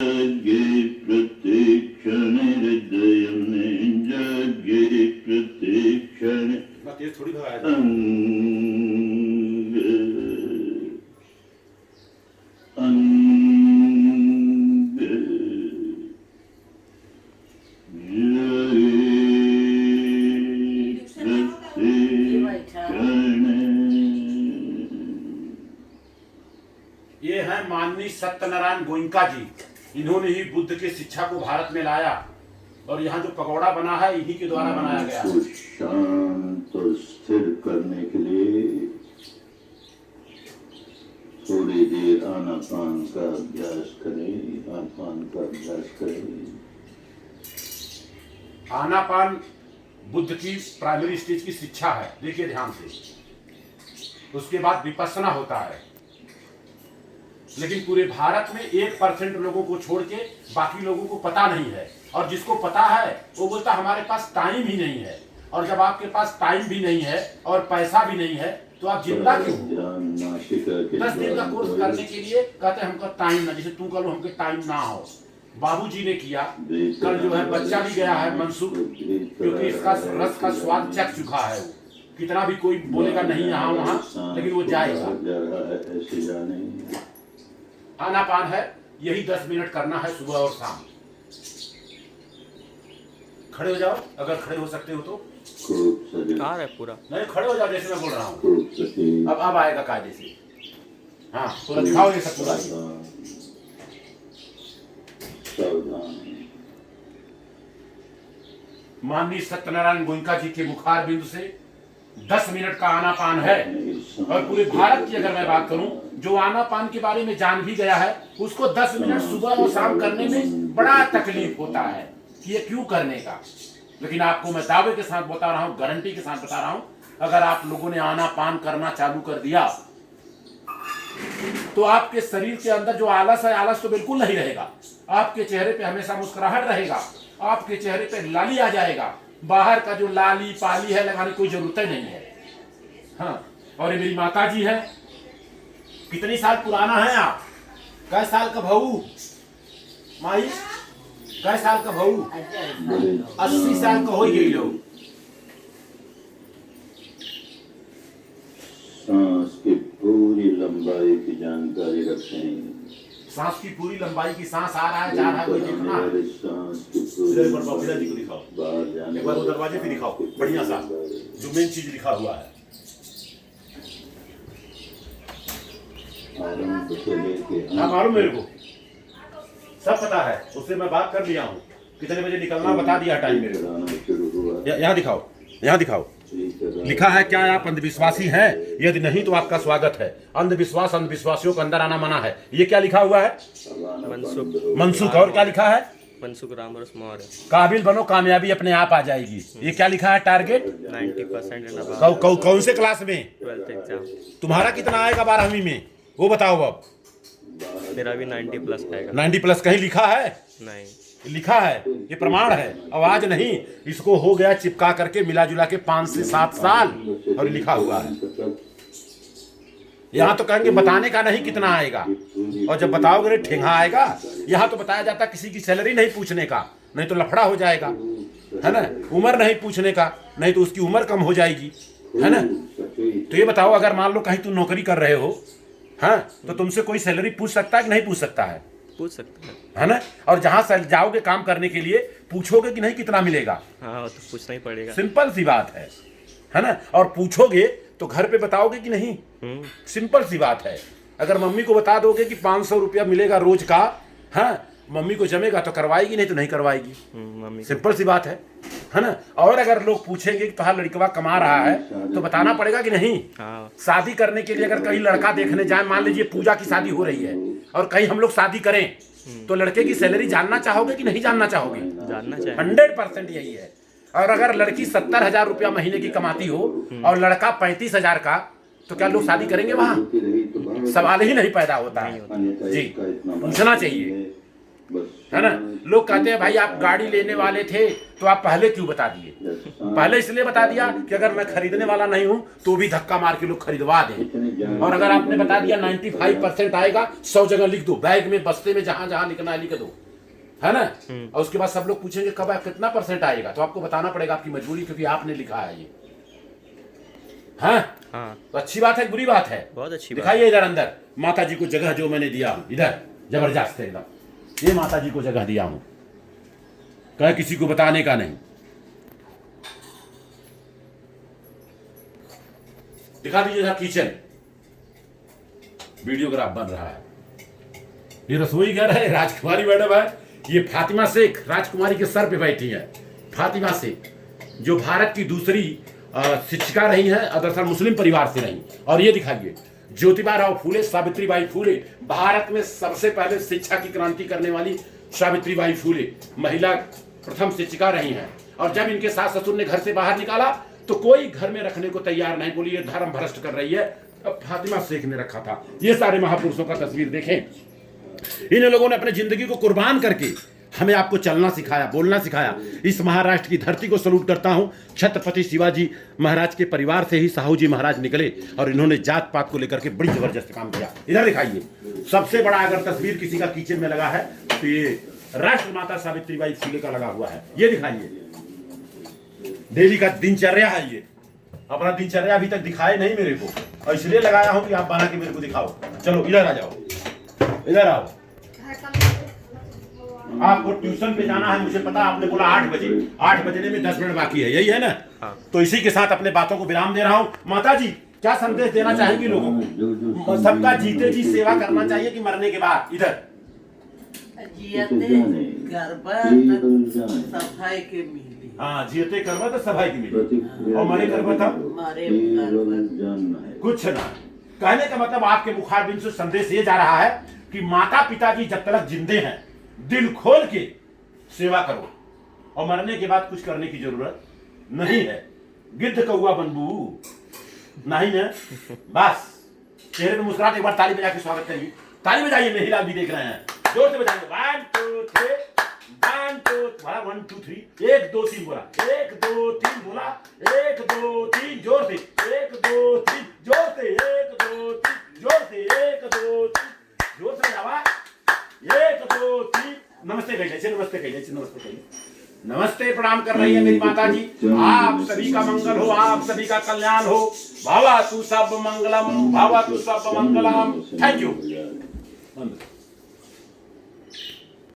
जगे प्रतीक्षण हृदयं जगे प्रतीक्षण थोड़ी अंग अंग जगे प्रतीक्षण। ये है माननीय सत्यनारायण गोयनका जी। इन्होंने ही बुद्ध की शिक्षा को भारत में लाया और यहाँ जो पगोड़ा बना है इन्हीं के द्वारा बनाया गया है। शांत और स्थिर करने के लिए थोड़ी देर आनापान का अभ्यास करें। आनापान का अभ्यास करें। आनापान बुद्ध की प्राइमरी स्टेज की शिक्षा है, देखिए ध्यान से। उसके बाद विपश्यना होता है, लेकिन पूरे भारत में 1% लोगों को छोड़ के बाकी लोगों को पता नहीं है। और जिसको पता है वो बोलता हमारे पास टाइम ही नहीं है। और जब आपके पास टाइम भी नहीं है और पैसा भी नहीं है तो आप जिंदा क्यों? 10 दिन का कोर्स करने के लिए कहते हैं हमको टाइम ना, जैसे तू करो हमको टाइम ना हो। बाबूजी ने किया, कल जो है बच्चा भी गया है मनसूख, क्योंकि इसका रस का स्वाद चख चुका है। वो कितना भी कोई बोलेगा नहीं यहाँ वहाँ, लेकिन वो जाएगा। आनापान है, यही 10 मिनट करना है सुबह और शाम। खड़े हो जाओ अगर खड़े हो सकते हो तो। आ रहा है पूरा। नहीं, खड़े हो जाओ जैसे मैं बोल रहा हूँ। अब आएगा कायदे से। हाँ, पूरा दिखाओ ये सब पूरा। माननीय सत्यनारायण गोयनका जी के मुखार बिंदु से 10 मिनट का आनापान है। और पूरे भारत की अगर मैं बात करूं, जो आनापान के बारे में जान भी गया है उसको 10 मिनट सुबह और शाम करने में बड़ा तकलीफ होता है कि ये क्यों करने का। लेकिन आपको मैं दावे के साथ बता रहा हूं, गारंटी के साथ बता रहा हूं, अगर आप लोगों ने आनापान करना चालू कर दिया तो आपके शरीर के अंदर जो आलस है, आलस तो बिल्कुल नहीं रहेगा। आपके चेहरे पे हमेशा मुस्कुराहट रहेगा, आपके चेहरे पे लाली आ जाएगा। बाहर का जो लाली पाली है लगाने की कोई जरूरत नहीं है। हाँ, और ये मेरी माता जी है। कितनी साल पुराना है आप? कै साल का भाऊ माई? कै साल का भाऊ? 80 साल का हो गई लोग। सांस की पूरी लंबाई की जानकारी रखें। सांस की पूरी लंबाई की, सांस आ रहा है जा रहा है कोई देखना है। एक बार वो दरवाजे पे दिखाओ बढ़िया सा, जो मेन चीज लिखा हुआ है। हाँ, मालूम मेरे को, सब पता है, उससे मैं बात कर लिया हूँ। कितने बजे निकलना बता दिया टाइम मेरे को। यहाँ दिखाओ, यहाँ दिखाओ, लिखा है क्या आप अंधविश्वासी हैं? यदि नहीं तो आपका स्वागत है। अंधविश्वास, अंधविश्वासियों को अंदर आना मना है। ये क्या लिखा हुआ है? मनसुख। और क्या लिखा है? मनसुख रामरस मौर्य। काबिल बनो, कामयाबी अपने आप आ जाएगी। ये क्या लिखा है? टारगेट 90%। कौन से क्लास में? 12th exam. तुम्हारा कितना आएगा 12वीं में वो बताओ। अब मेरा भी 90+ आएगा। 90+ कहीं लिखा है? नहीं लिखा है, ये प्रमाण है, आवाज नहीं। इसको हो गया चिपका करके मिला जुला के 5 से 7 साल, और लिखा हुआ है। यहाँ तो कहेंगे बताने का नहीं कितना आएगा, और जब बताओगे ठेंगा आएगा। यहाँ तो बताया जाता किसी की सैलरी नहीं पूछने का, नहीं तो लफड़ा हो जाएगा, है ना। उम्र नहीं पूछने का, नहीं तो उसकी उम्र कम हो जाएगी, है ना। तो ये बताओ, अगर मान लो कहीं तुम नौकरी कर रहे हो, हाँ, तो तुमसे कोई सैलरी पूछ सकता है कि नहीं पूछ सकता है? पूछ सकते हैं, है ना। और जहां से जाओगे काम करने के लिए पूछोगे कि नहीं कितना मिलेगा? हाँ, वो तो पूछना ही पड़ेगा। सिंपल सी बात है ना। और पूछोगे तो घर पे बताओगे कि नहीं? सिंपल सी बात है। अगर मम्मी को बता दोगे कि 500 रुपया मिलेगा रोज का, हाँ, मम्मी को जमेगा तो करवाएगी, नहीं तो नहीं करवाएगी। मम्मी सिंपल सी बात है ना। और अगर लोग पूछेंगे कि तुम्हारा लड़का कमा रहा है तो बताना पड़ेगा कि नहीं? हाँ। शादी करने के लिए अगर कहीं लड़का देखने जाए, मान लीजिए पूजा की शादी हो रही है और कहीं हम लोग शादी करें, तो लड़के की सैलरी जानना चाहोगे कि नहीं जानना चाहोगे? जानना चाहिए। 100% यही है। और अगर लड़की 70,000 रुपया महीने की कमाती हो और लड़का 35,000 का, तो क्या लोग शादी करेंगे? वहां सवाल ही नहीं पैदा होता है जी। पूछना चाहिए। है ना। लोग कहते हैं भाई आप गाड़ी लेने वाले थे तो आप पहले क्यों बता दिए। पहले इसलिए बता दिया कि अगर मैं खरीदने वाला नहीं हूं तो भी धक्का मार के लोग खरीदवा दें। और अगर आपने बता दिया 95% आएगा, 100 जगह लिख दो, बैग में बस्ते में जहां जहां लिखना है लिख दो, है ना। और उसके बाद सब लोग पूछेंगे कब कितना % आएगा, तो आपको बताना पड़ेगा, आपकी मजबूरी, क्योंकि आपने लिखा है ये। हाँ तो अच्छी बात है, बुरी बात है? बहुत अच्छी बात। दिखाइए इधर अंदर माता जी को जगह जो मैंने दिया हूं, इधर जबरदस्त एकदम, ये माता जी को जगह दिया हूं, कहे किसी को बताने का नहीं। दिखा दीजिए इधर किचन, वीडियोग्राफ बन रहा है। ये रसोई घर है, राजकुमारी मैडम है, ये फातिमा शेख राजकुमारी के सर पे बैठी है। फातिमा शेख जो भारत की दूसरी शिक्षिका रही हैं, दरअसल मुस्लिम परिवार से रही। और ये दिखाइए ज्योतिबा राव फूले, सावित्रीबाई फूले, भारत में सबसे पहले शिक्षा की क्रांति करने वाली सावित्रीबाई फूले महिला प्रथम शिक्षिका रही हैं। और जब इनके सास ससुर ने घर से बाहर निकाला तो कोई घर में रखने को तैयार नहीं, बोली ये धर्म भ्रष्ट कर रही है। अब फातिमा शेख ने रखा था। ये सारे महापुरुषों का तस्वीर देखें, इन लोगों ने अपनी जिंदगी को कुर्बान करके हमें आपको चलना सिखाया, बोलना सिखाया। इस महाराष्ट्र की धरती को सलूट करता हूं। छत्रपति शिवाजी महाराज के परिवार से ही साहू जी महाराज निकले और इन्होंने जात पात को लेकर के बड़ी जबरदस्त काम किया। इधर दिखाइए, सबसे बड़ा अगर तस्वीर किसी का किचन में लगा है तो ये राष्ट्रमाता सावित्रीबाई फुले का लगा हुआ है। ये दिखाइए, डेली का दिनचर्या है। ये अपना दिनचर्या अभी तक दिखाए नहीं मेरे को, और इसलिए लगाया हूं कि आप बना के मेरे को दिखाओ। चलो इधर आ जाओ, इधर आओ। आपको ट्यूशन पे जाना है, मुझे पता, आपने बोला 8 बजे, 8 बजने में 10 मिनट बाकी है, यही है ना। तो इसी के साथ अपने बातों को विराम दे रहा हूं। माता जी क्या संदेश देना चाहेंगी लोगों को? सबका जीते जी सेवा करना चाहिए कि मरने के बाद? इधर सफाई के मिली, हाँ, जीते करवा तो सफाई की मिली, और मरे करवा था कुछ ना। कहने का मतलब आपके मुखारबिन से संदेश ये जा रहा है कि माता पिता जी जब तक जिंदे हैं दिल खोल के सेवा करो, और मरने के बाद कुछ करने की जरूरत नहीं है। गिद्ध कौआ बनबू नहीं है, बस चेहरे पे मुस्कुराहट। एक बार ताली बजा के स्वागत करिए, ताली बजाइए, मेहिलाल भी देख रहे हैं, जोर से बजाइए। 1 2 3, 1 2 बोला, 1 2 3, 1 2 3 बोला, 1 2 3 बोला, 1 2 3 जोर से, 1 2 3 जोर से, 1 2 3 जोर से, 1 2 3 जोर से बजावा, 1 2 3। नमस्ते कहिए, नमस्ते कहिए, नमस्ते कहिए, नमस्ते प्रणाम कर रही है मेरी माता जी। आप सभी का मंगल हो, आप सभी का कल्याण हो। भावा तू सब मंगलम, भावा तू सब मंगलम। Thank you.